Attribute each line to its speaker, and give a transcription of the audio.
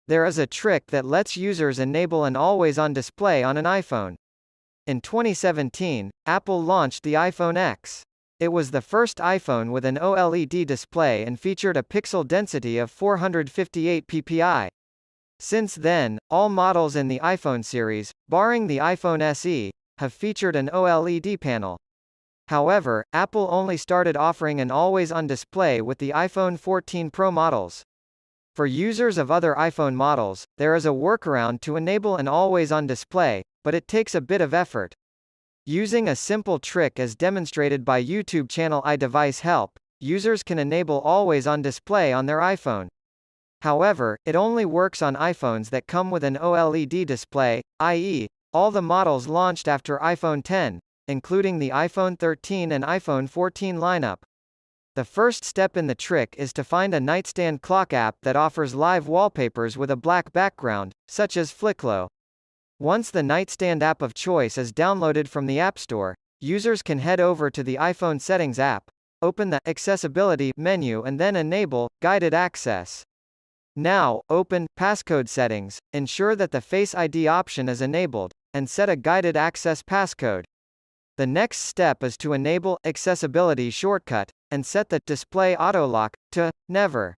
Speaker 1: There is a trick that lets users enable an always-on display on an iPhone. In 2017, Apple launched the iPhone X. It was the first iPhone with an OLED display and featured a pixel density of 458 ppi. Since then, all models in the iPhone series, barring the iPhone SE, have featured an OLED panel. However, Apple only started offering an always-on display with the iPhone 14 Pro models. For users of other iPhone models, there is a workaround to enable an always-on display, but it takes a bit of effort. Using a simple trick as demonstrated by YouTube channel iDevice Help, users can enable always-on display on their iPhone. However, it only works on iPhones that come with an OLED display, i.e., all the models launched after iPhone X, including the iPhone 13 and iPhone 14 lineup. The first step in the trick is to find a nightstand clock app that offers live wallpapers with a black background, such as Flicklo. Once the nightstand app of choice is downloaded from the App Store, users can head over to the iPhone Settings app, open the Accessibility menu and then enable Guided Access. Now, open Passcode Settings, ensure that the Face ID option is enabled, and set a guided access passcode. The next step is to enable Accessibility shortcut, and set the Display Auto Lock to Never.